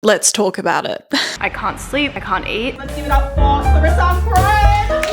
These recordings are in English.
Let's talk about it. I can't sleep, I can't eat. Let's give it up for Clarissa and Fred.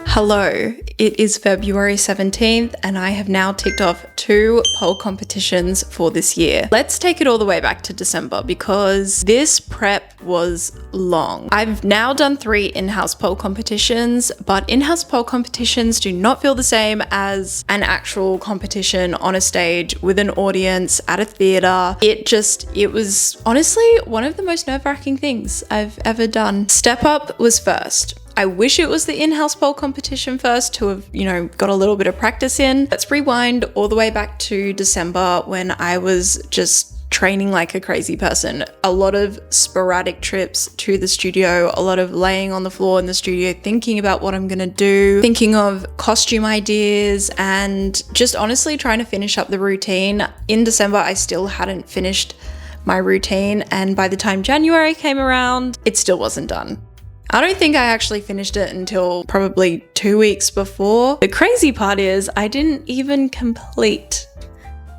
Hello, it is February 17th and I have now ticked off 2 pole competitions for this year. Let's take it all the way back to December because this prep was long. I've now done 3 in-house pole competitions, but in-house pole competitions do not feel the same as an actual competition on a stage with an audience at a theater. It was honestly one of the most nerve-wracking things I've ever done. Step Up was first. I wish it was the in-house pole competition first to have, got a little bit of practice in. Let's rewind all the way back to December when I was just training like a crazy person. A lot of sporadic trips to the studio, a lot of laying on the floor in the studio, thinking about what I'm gonna do, thinking of costume ideas, and just honestly trying to finish up the routine. In December, I still hadn't finished my routine, and by the time January came around, it still wasn't done. I don't think I actually finished it until probably 2 weeks before. The crazy part is I didn't even complete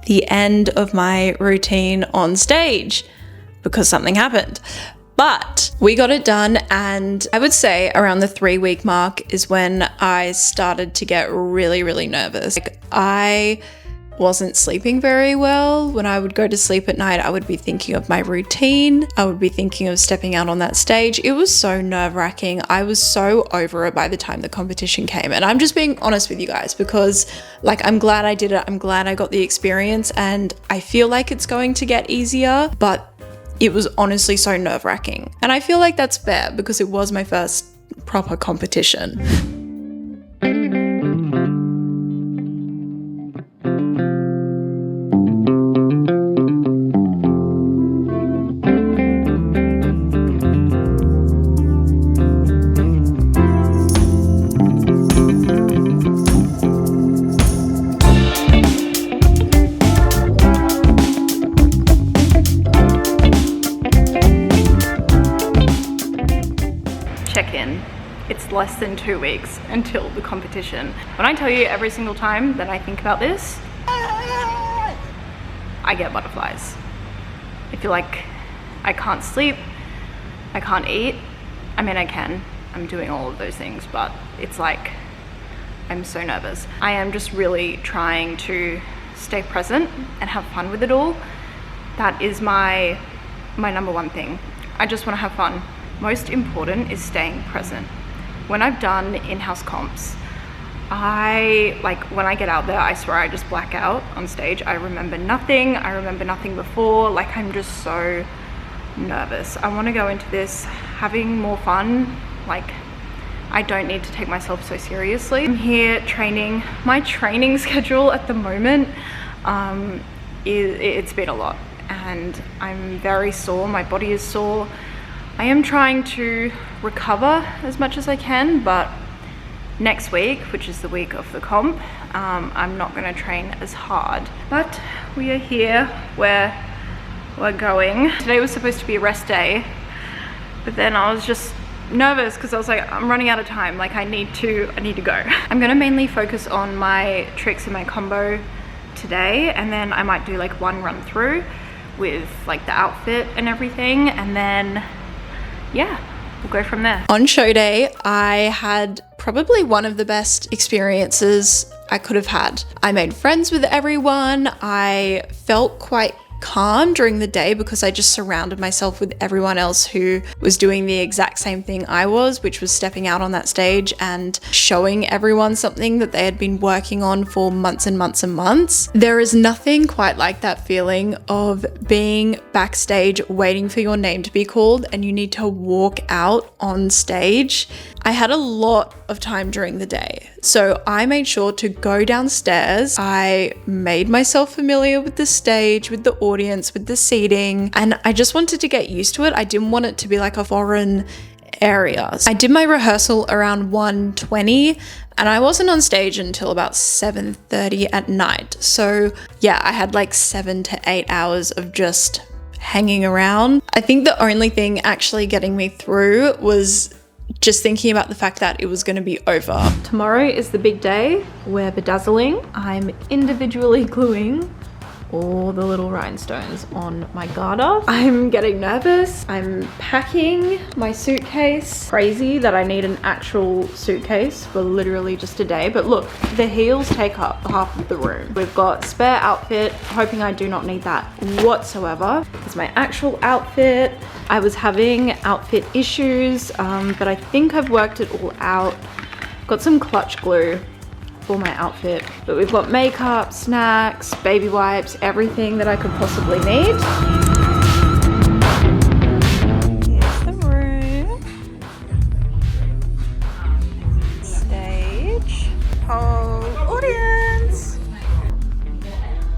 the end of my routine on stage because something happened. But we got it done, and I would say around the 3-week mark is when I started to get really, really nervous. I wasn't sleeping very well. When I would go to sleep at night, I would be thinking of my routine. I would be thinking of stepping out on that stage. It was so nerve-wracking. I was so over it by the time the competition came. And I'm just being honest with you guys because I'm glad I did it. I'm glad I got the experience, and I feel like it's going to get easier, but it was honestly so nerve-wracking. And I feel like that's fair because it was my first proper competition. Check-in. It's less than 2 weeks until the competition. When I tell you every single time that I think about this, I get butterflies. I feel like I can't sleep, I can't eat. I mean, I can. I'm doing all of those things, but it's like I'm so nervous. I am just really trying to stay present and have fun with it all. That is my number one thing. I just want to have fun. Most important is staying present. When I've done in-house comps, when I get out there, I swear I just black out on stage. I remember nothing. I remember nothing before. I'm just so nervous. I want to go into this having more fun. I don't need to take myself so seriously. I'm here training. My training schedule at the moment, it's been a lot, and I'm very sore. My body is sore. I am trying to recover as much as I can, but next week, which is the week of the comp, I'm not gonna train as hard. But we are here where we're going. Today was supposed to be a rest day, but then I was just nervous because I was like, I'm running out of time. I need to go. I'm gonna mainly focus on my tricks and my combo today, and then I might do one run through with the outfit and everything, and then yeah, we'll go from there. On show day, I had probably one of the best experiences I could have had. I made friends with everyone. I felt quite calm during the day because I just surrounded myself with everyone else who was doing the exact same thing I was, which was stepping out on that stage and showing everyone something that they had been working on for months and months and months. There is nothing quite like that feeling of being backstage waiting for your name to be called and you need to walk out on stage. I had a lot of time during the day, so I made sure to go downstairs. I made myself familiar with the stage, with the audience, with the seating, and I just wanted to get used to it. I didn't want it to be like a foreign area. I did my rehearsal around 1:20 and I wasn't on stage until about 7:30 at night. So yeah, I had 7 to 8 hours of just hanging around. I think the only thing actually getting me through was just thinking about the fact that it was going to be over. Tomorrow is the big day. We're bedazzling. I'm individually gluing all the little rhinestones on my garter. I'm getting nervous. I'm packing my suitcase. Crazy that I need an actual suitcase for literally just a day. But look, the heels take up half of the room. We've got spare outfit, hoping I do not need that whatsoever. It's my actual outfit. I was having outfit issues, but I think I've worked it all out. Got some clutch glue for my outfit, but we've got makeup, snacks, baby wipes, everything that I could possibly need. Here's the room. Stage. Whole audience.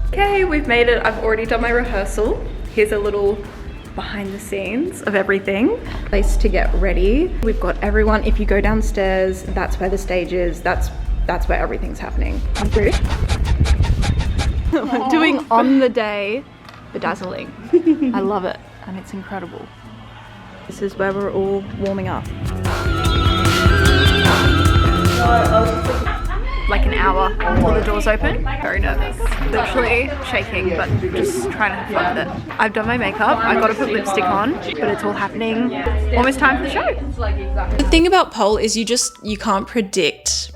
Okay, we've made it. I've already done my rehearsal. Here's a little behind the scenes of everything. Place to get ready. We've got everyone. If you go downstairs, that's where the stage is. That's where everything's happening. We're doing on the day bedazzling. I love it and it's incredible. This is where we're all warming up. Like an hour until the doors open. Very nervous. Literally shaking, but just trying to have fun with it. I've done my makeup. I gotta put lipstick on, but it's all happening. Almost time for the show. The thing about pole is you can't predict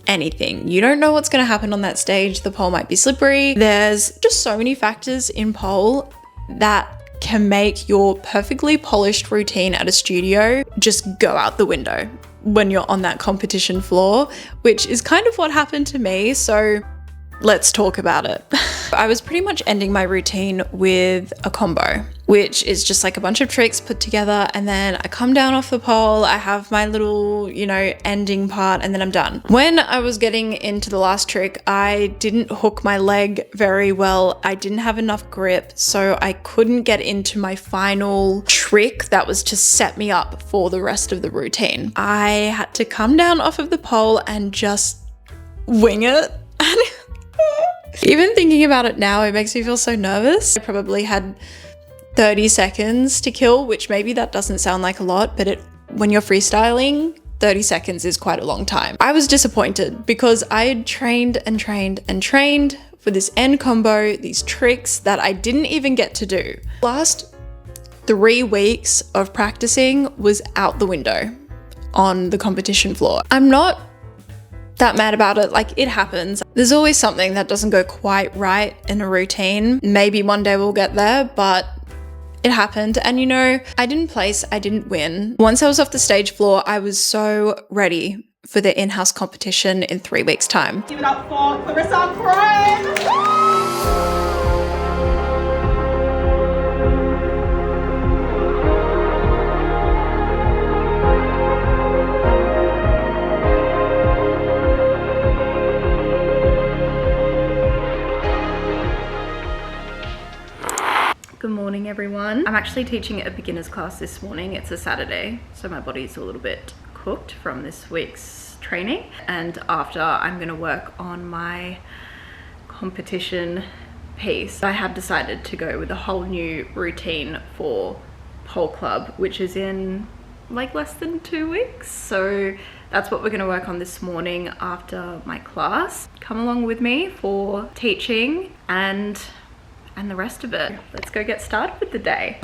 anything. You don't know what's going to happen on that stage. The pole might be slippery. There's just so many factors in pole that can make your perfectly polished routine at a studio just go out the window when you're on that competition floor, which is kind of what happened to me. So let's talk about it. I was pretty much ending my routine with a combo, which is just like a bunch of tricks put together, and then I come down off the pole, I have my little, ending part, and then I'm done. When I was getting into the last trick, I didn't hook my leg very well. I didn't have enough grip, so I couldn't get into my final trick that was to set me up for the rest of the routine. I had to come down off of the pole and just wing it. Even thinking about it now, it makes me feel so nervous. I probably had 30 seconds to kill, which maybe that doesn't sound like a lot, but when you're freestyling, 30 seconds is quite a long time. I was disappointed because I had trained and trained and trained for this end combo, these tricks that I didn't even get to do. Last 3 weeks of practicing was out the window on the competition floor. I'm not that mad about it. Like, it happens. There's always something that doesn't go quite right in a routine. Maybe one day we'll get there, but it happened. And I didn't place, I didn't win. Once I was off the stage floor, I was so ready for the in-house competition in 3 weeks' time. Give it up for Clarissa Crane. Good morning, everyone. I'm actually teaching a beginner's class this morning. It's a Saturday, so my body's a little bit cooked from this week's training. And after, I'm gonna work on my competition piece. I have decided to go with a whole new routine for pole club, which is in like less than 2 weeks. So that's what we're gonna work on this morning after my class. Come along with me for teaching and the rest of it. Let's go get started with the day.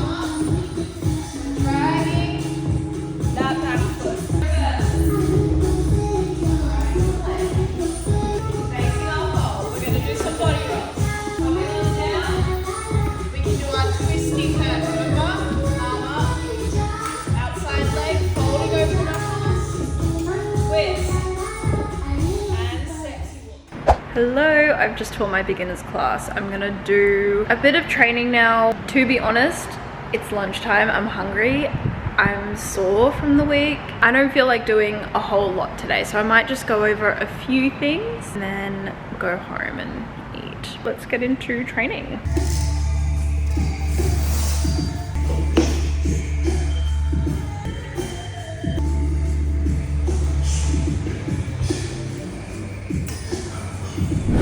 Hello, I've just taught my beginners class. I'm gonna do a bit of training now. To be honest, it's lunchtime, I'm hungry. I'm sore from the week. I don't feel like doing a whole lot today, so I might just go over a few things and then go home and eat. Let's get into training.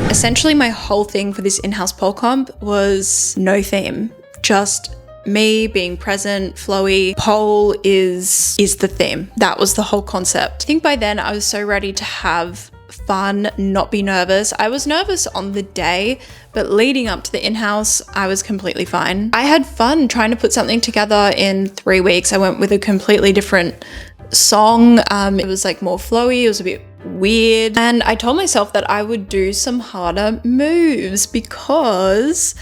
Essentially, my whole thing for this in-house pole comp was no theme, just me being present, flowy. Pole is the theme. That was the whole concept. I think by then I was so ready to have fun, not be nervous. I was nervous on the day, but leading up to the in-house, I was completely fine. I had fun trying to put something together in 3 weeks. I went with a completely different song. It was like more flowy, it was a bit weird. And I told myself that I would do some harder moves because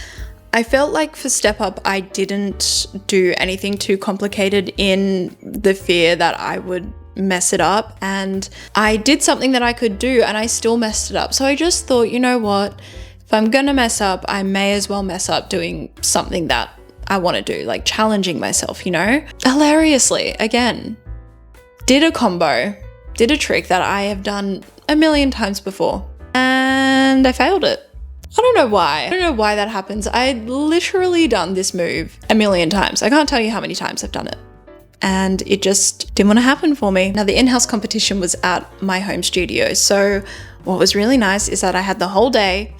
I felt like for Step Up, I didn't do anything too complicated in the fear that I would mess it up. And I did something that I could do and I still messed it up. So I just thought, you know what? If I'm gonna mess up, I may as well mess up doing something that I want to do, like challenging myself, you know? Hilariously, again, did a combo, did a trick that I have done a million times before, and I failed it. I don't know why. I don't know why that happens. I'd literally done this move a million times. I can't tell you how many times I've done it. And it just didn't want to happen for me. Now, the in-house competition was at my home studio. So what was really nice is that I had the whole day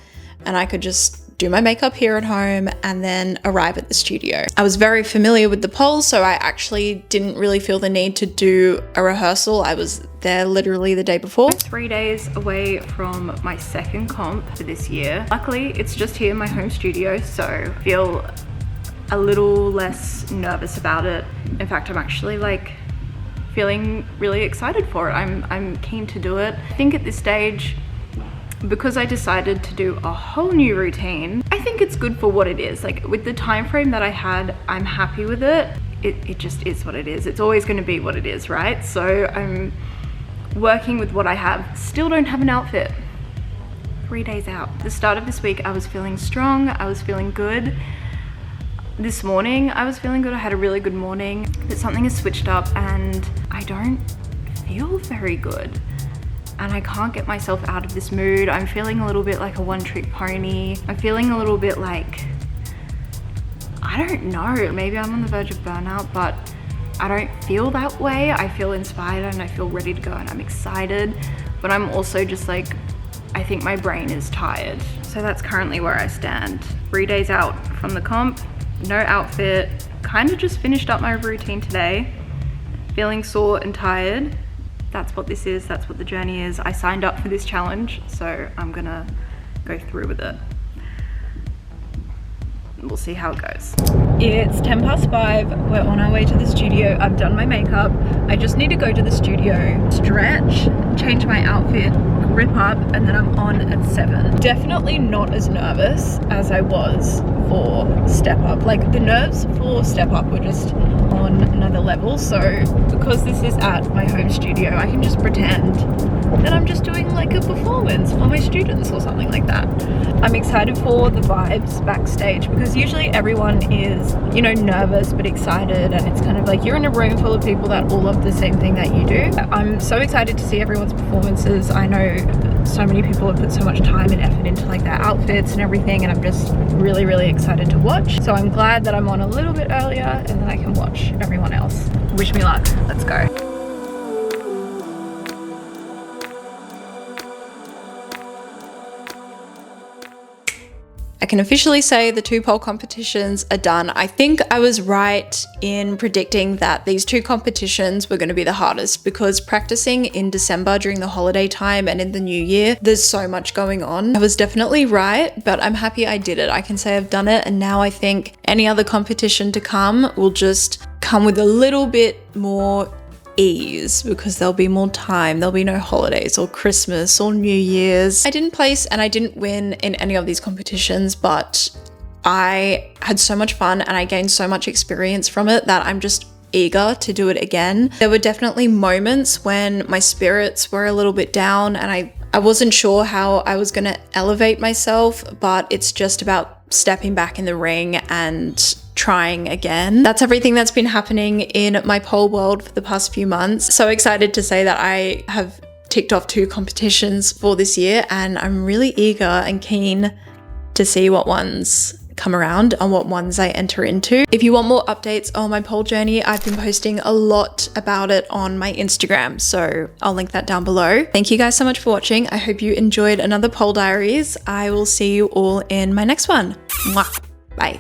and I could just do my makeup here at home and then arrive at the studio. I was very familiar with the poles, so I actually didn't really feel the need to do a rehearsal. I was there literally the day before. 3 days away from my second comp for this year. Luckily, it's just here in my home studio, so I feel a little less nervous about it. In fact, I'm actually like feeling really excited for it. I'm keen to do it. I think at this stage, because I decided to do a whole new routine, I think it's good for what it is. Like with the time frame that I had, I'm happy with it. It just is what it is. It's always going to be what it is, right? So I'm working with what I have. Still don't have an outfit. 3 days out. The start of this week, I was feeling strong. I was feeling good. This morning, I was feeling good. I had a really good morning, but something has switched up and I don't feel very good. And I can't get myself out of this mood. I'm feeling a little bit like a one-trick pony. I'm feeling a little bit like, I don't know, maybe I'm on the verge of burnout, but I don't feel that way. I feel inspired and I feel ready to go and I'm excited, but I'm also just like, I think my brain is tired. So that's currently where I stand. 3 days out from the comp, no outfit, kind of just finished up my routine today, feeling sore and tired. That's what this is, that's what the journey is. I signed up for this challenge, so I'm gonna go through with it. We'll see how it goes. It's 5:10. We're on our way to the studio. I've done my makeup. I just need to go to the studio, stretch, change my outfit, grip up, and then I'm on at 7. Definitely not as nervous as I was for Step Up. Like the nerves for Step Up were just on another level. So because this is at my home studio, I can just pretend that I'm just doing like a performance for my students or something like that. I'm excited for the vibes backstage because usually everyone is, you know, nervous but excited, and it's kind of like you're in a room full of people that all love the same thing that you do. I'm so excited to see everyone's performances. I know so many people have put so much time and effort into like their outfits and everything, and I'm just really, really excited to watch. So I'm glad that I'm on a little bit earlier and then I can watch everyone else. Wish me luck. Let's go. I can officially say the 2 pole competitions are done. I think I was right in predicting that these 2 competitions were going to be the hardest because practicing in December during the holiday time and in the new year, there's so much going on. I was definitely right, but I'm happy I did it. I can say I've done it, and now I think any other competition to come will just come with a little bit more ease because there'll be more time. There'll be no holidays or Christmas or New Year's. I didn't place and I didn't win in any of these competitions, but I had so much fun and I gained so much experience from it that I'm just eager to do it again. There were definitely moments when my spirits were a little bit down and I wasn't sure how I was going to elevate myself, but it's just about stepping back in the ring and trying again. That's everything that's been happening in my pole world for the past few months. So excited to say that I have ticked off 2 competitions for this year, and I'm really eager and keen to see what ones come around and what ones I enter into. If you want more updates on my pole journey, I've been posting a lot about it on my Instagram, so I'll link that down below. Thank you guys so much for watching. I hope you enjoyed another pole diaries. I will see you all in my next one. Mwah. Bye.